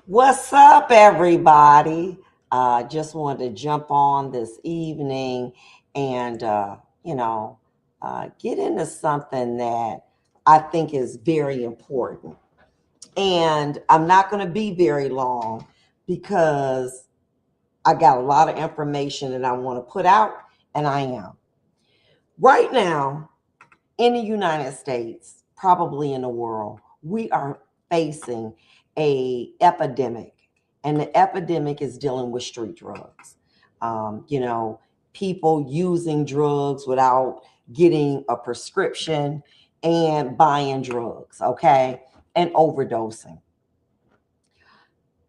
What's up, everybody? Just wanted to jump on this evening and, get into something that I think is very important. And I'm not going to be very long because I got a lot of information that I want to put out, and I am. Right now, in the United States, probably in the world, we are facing a epidemic, and the epidemic is dealing with street drugs. Um, you know, People using drugs without getting a prescription and buying drugs, okay, and overdosing.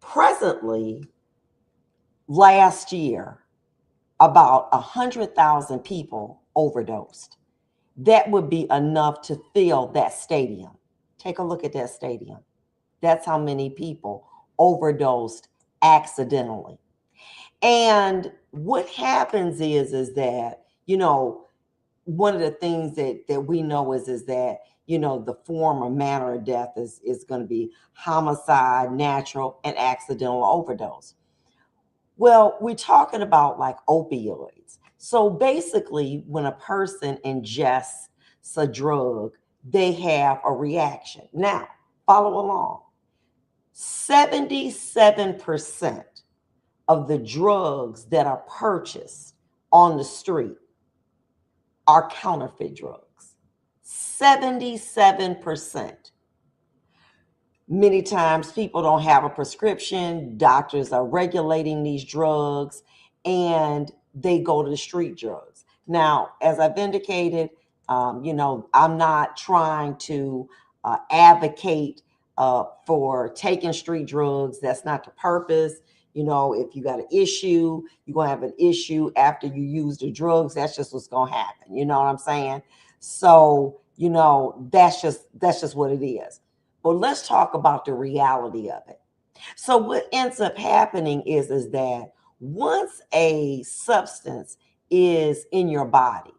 Presently, last year, about 100,000 people overdosed. That would be enough to fill that stadium. Take a look at that stadium. That's how many people overdosed accidentally. And what happens is that, one of the things that we know is that, the form or manner of death is going to be homicide, natural, and accidental overdose. Well, we're talking about like opioids. So basically, when a person ingests a drug, they have a reaction. Now, follow along. 77% of the drugs that are purchased on the street are counterfeit drugs. 77%. Many times people don't have a prescription, doctors are regulating these drugs, and they go to the street drugs. Now, as I've indicated, I'm not trying to advocate for taking street drugs. That's not the purpose. If you got an issue, you're going to have an issue after you use the drugs. That's just what's going to happen. You know what I'm saying? So, that's just what it is. But let's talk about the reality of it. So what ends up happening is that once a substance is in your body,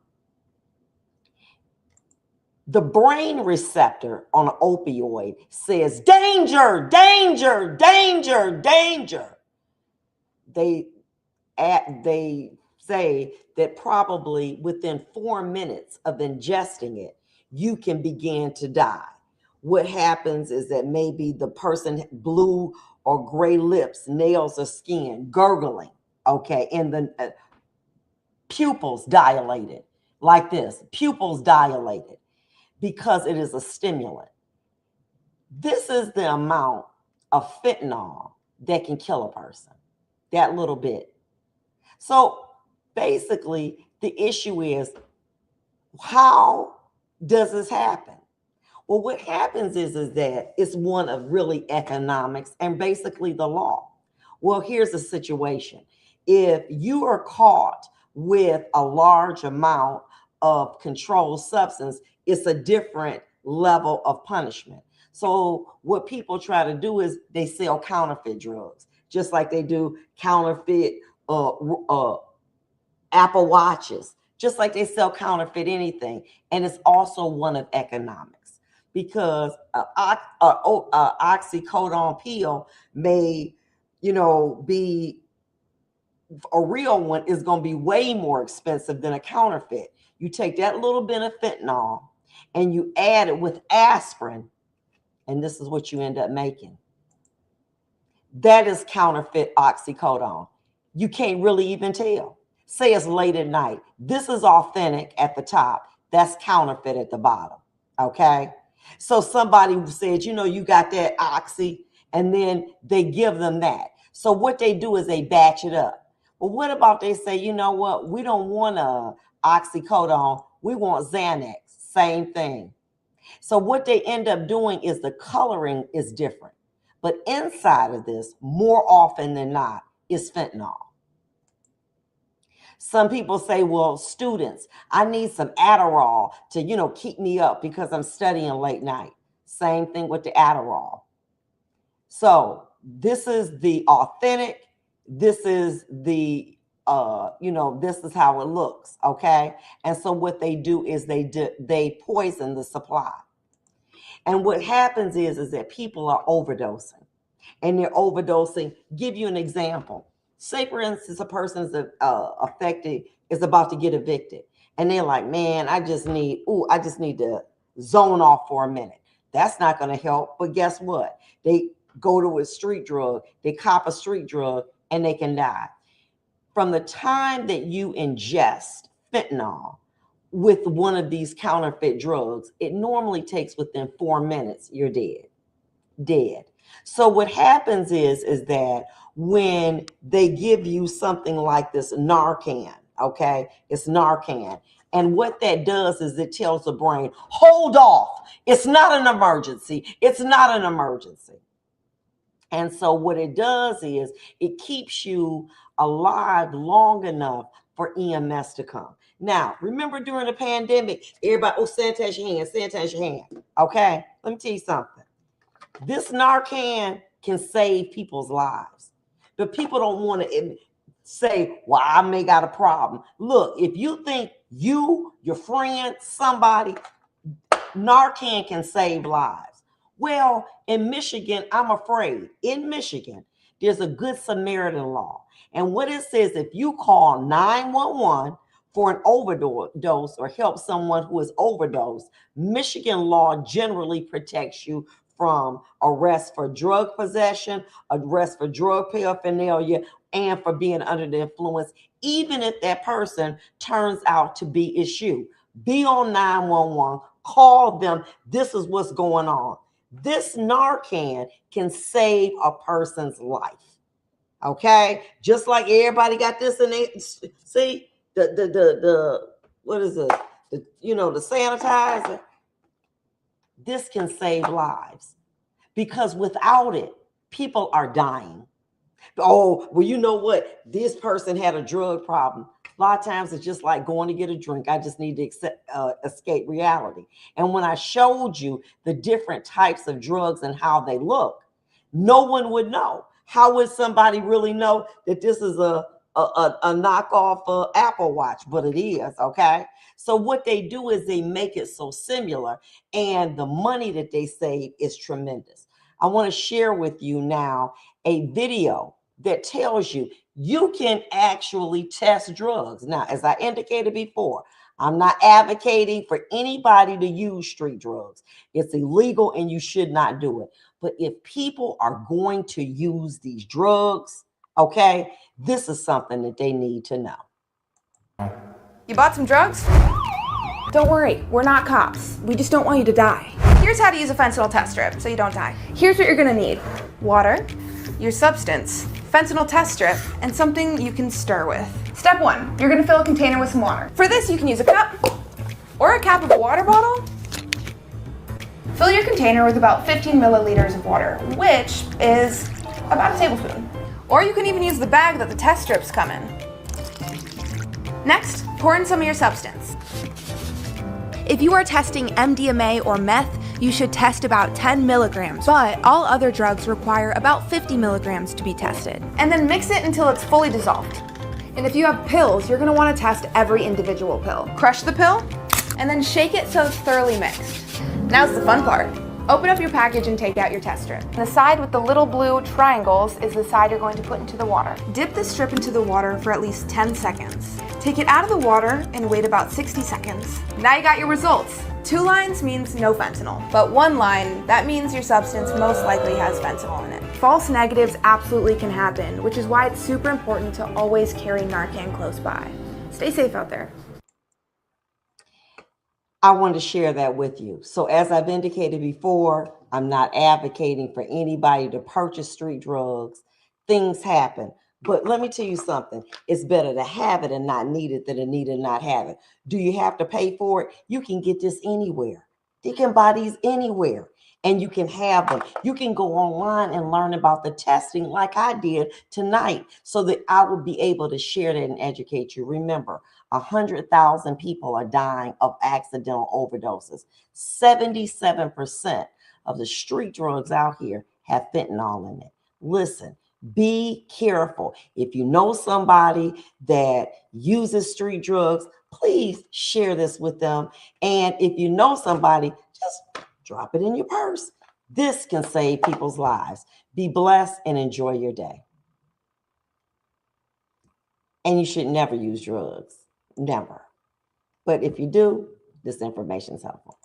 the brain receptor on an opioid says danger, danger, danger, danger. They say that probably within 4 minutes of ingesting it, you can begin to die. What happens is that maybe the person blue or gray lips, nails or skin, gurgling, okay, and the pupils dilated like this, pupils dilated because it is a stimulant. This is the amount of fentanyl that can kill a person, that little bit. So basically, the issue is, how does this happen? Well, what happens is that it's one of really economics and basically the law. Well, here's the situation. If you are caught with a large amount of controlled substance, it's a different level of punishment. So what people try to do is they sell counterfeit drugs, just like they do counterfeit Apple Watches, just like they sell counterfeit anything. And it's also one of economics because oxycodone pill may, be a real one is going to be way more expensive than a counterfeit. You take that little bit of fentanyl and you add it with aspirin, and this is what you end up making. That is counterfeit oxycodone. You can't really even tell. Say it's late at night. This is authentic at the top. That's counterfeit at the bottom. Okay. So somebody said, you got that oxy, and then they give them that. So what they do is they batch it up. Well, what about they say, you know what? We don't want a oxycodone. We want Xanax. Same thing. So what they end up doing is the coloring is different. But inside of this, more often than not, is fentanyl. Some people say, well, students, I need some Adderall to, keep me up because I'm studying late night. Same thing with the Adderall. So this is the authentic. This is the, this is how it looks. Okay. And so what they do is they poison the supply. And what happens is that people are overdosing. and they're overdosing. Give you an example. Say, for instance, a person's affected, is about to get evicted, and they're like, man, I just need to zone off for a minute. That's not going to help. But guess what? They go to a street drug, they cop a street drug, and they can die. From the time that you ingest fentanyl with one of these counterfeit drugs, it normally takes within 4 minutes, you're dead. So what happens is that when they give you something like this Narcan, okay, it's Narcan. And what that does is it tells the brain, hold off. It's not an emergency. It's not an emergency. And so what it does is it keeps you alive long enough for EMS to come. Now, remember during the pandemic, everybody, sanitize your hands, sanitize your hand. Okay, let me tell you something. This Narcan can save people's lives, but people don't want to say, well, I may got a problem. Look, if you think you, your friend, somebody, Narcan can save lives. Well, in Michigan, I'm afraid, in Michigan, there's a Good Samaritan law. And what it says, if you call 911 for an overdose or help someone who is overdosed, Michigan law generally protects you from arrest for drug possession, arrest for drug paraphernalia, and for being under the influence, even if that person turns out to be you. Be on 911, call them. This is what's going on. This Narcan can save a person's life. Okay, just like everybody got this in they see the what is it? The sanitizer. This can save lives because without it, people are dying. Oh, well, you know what? This person had a drug problem. A lot of times it's just like going to get a drink. I just need to escape reality. And when I showed you the different types of drugs and how they look, no one would know. How would somebody really know that this is a knockoff Apple Watch? But it is, okay? So what they do is they make it so similar, and the money that they save is tremendous. I want to share with you now a video that tells you you can actually test drugs. Now, as I indicated before, I'm not advocating for anybody to use street drugs. It's illegal and you should not do it. But if people are going to use these drugs, okay, this is something that they need to know. You bought some drugs? Don't worry, we're not cops. We just don't want you to die. Here's how to use a fentanyl test strip so you don't die. Here's what you're gonna need. Water, your substance, fentanyl test strip, and something you can stir with. Step 1, you're gonna fill a container with some water. For this, you can use a cup or a cap of a water bottle. Fill your container with about 15 milliliters of water, which is about a tablespoon. Or you can even use the bag that the test strips come in. Next, pour in some of your substance. If you are testing MDMA or meth, you should test about 10 milligrams, but all other drugs require about 50 milligrams to be tested. And then mix it until it's fully dissolved. And if you have pills, you're gonna wanna test every individual pill. Crush the pill, and then shake it so it's thoroughly mixed. Now's the fun part. Open up your package and take out your test strip. The side with the little blue triangles is the side you're going to put into the water. Dip the strip into the water for at least 10 seconds. Take it out of the water and wait about 60 seconds. Now you got your results. 2 lines means no fentanyl, but 1 line, that means your substance most likely has fentanyl in it. False negatives absolutely can happen, which is why it's super important to always carry Narcan close by. Stay safe out there. I wanted to share that with you. So as I've indicated before, I'm not advocating for anybody to purchase street drugs. Things happen. But let me tell you something. It's better to have it and not need it than to need it and not have it. Do you have to pay for it? You can get this anywhere. You can buy these anywhere and you can have them. You can go online and learn about the testing like I did tonight so that I will be able to share that and educate you. Remember, 100,000 people are dying of accidental overdoses. 77% of the street drugs out here have fentanyl in it. Listen, be careful. If you know somebody that uses street drugs, please share this with them. And if you know somebody, just drop it in your purse. This can save people's lives. Be blessed and enjoy your day. And you should never use drugs. Never. But if you do, this information is helpful.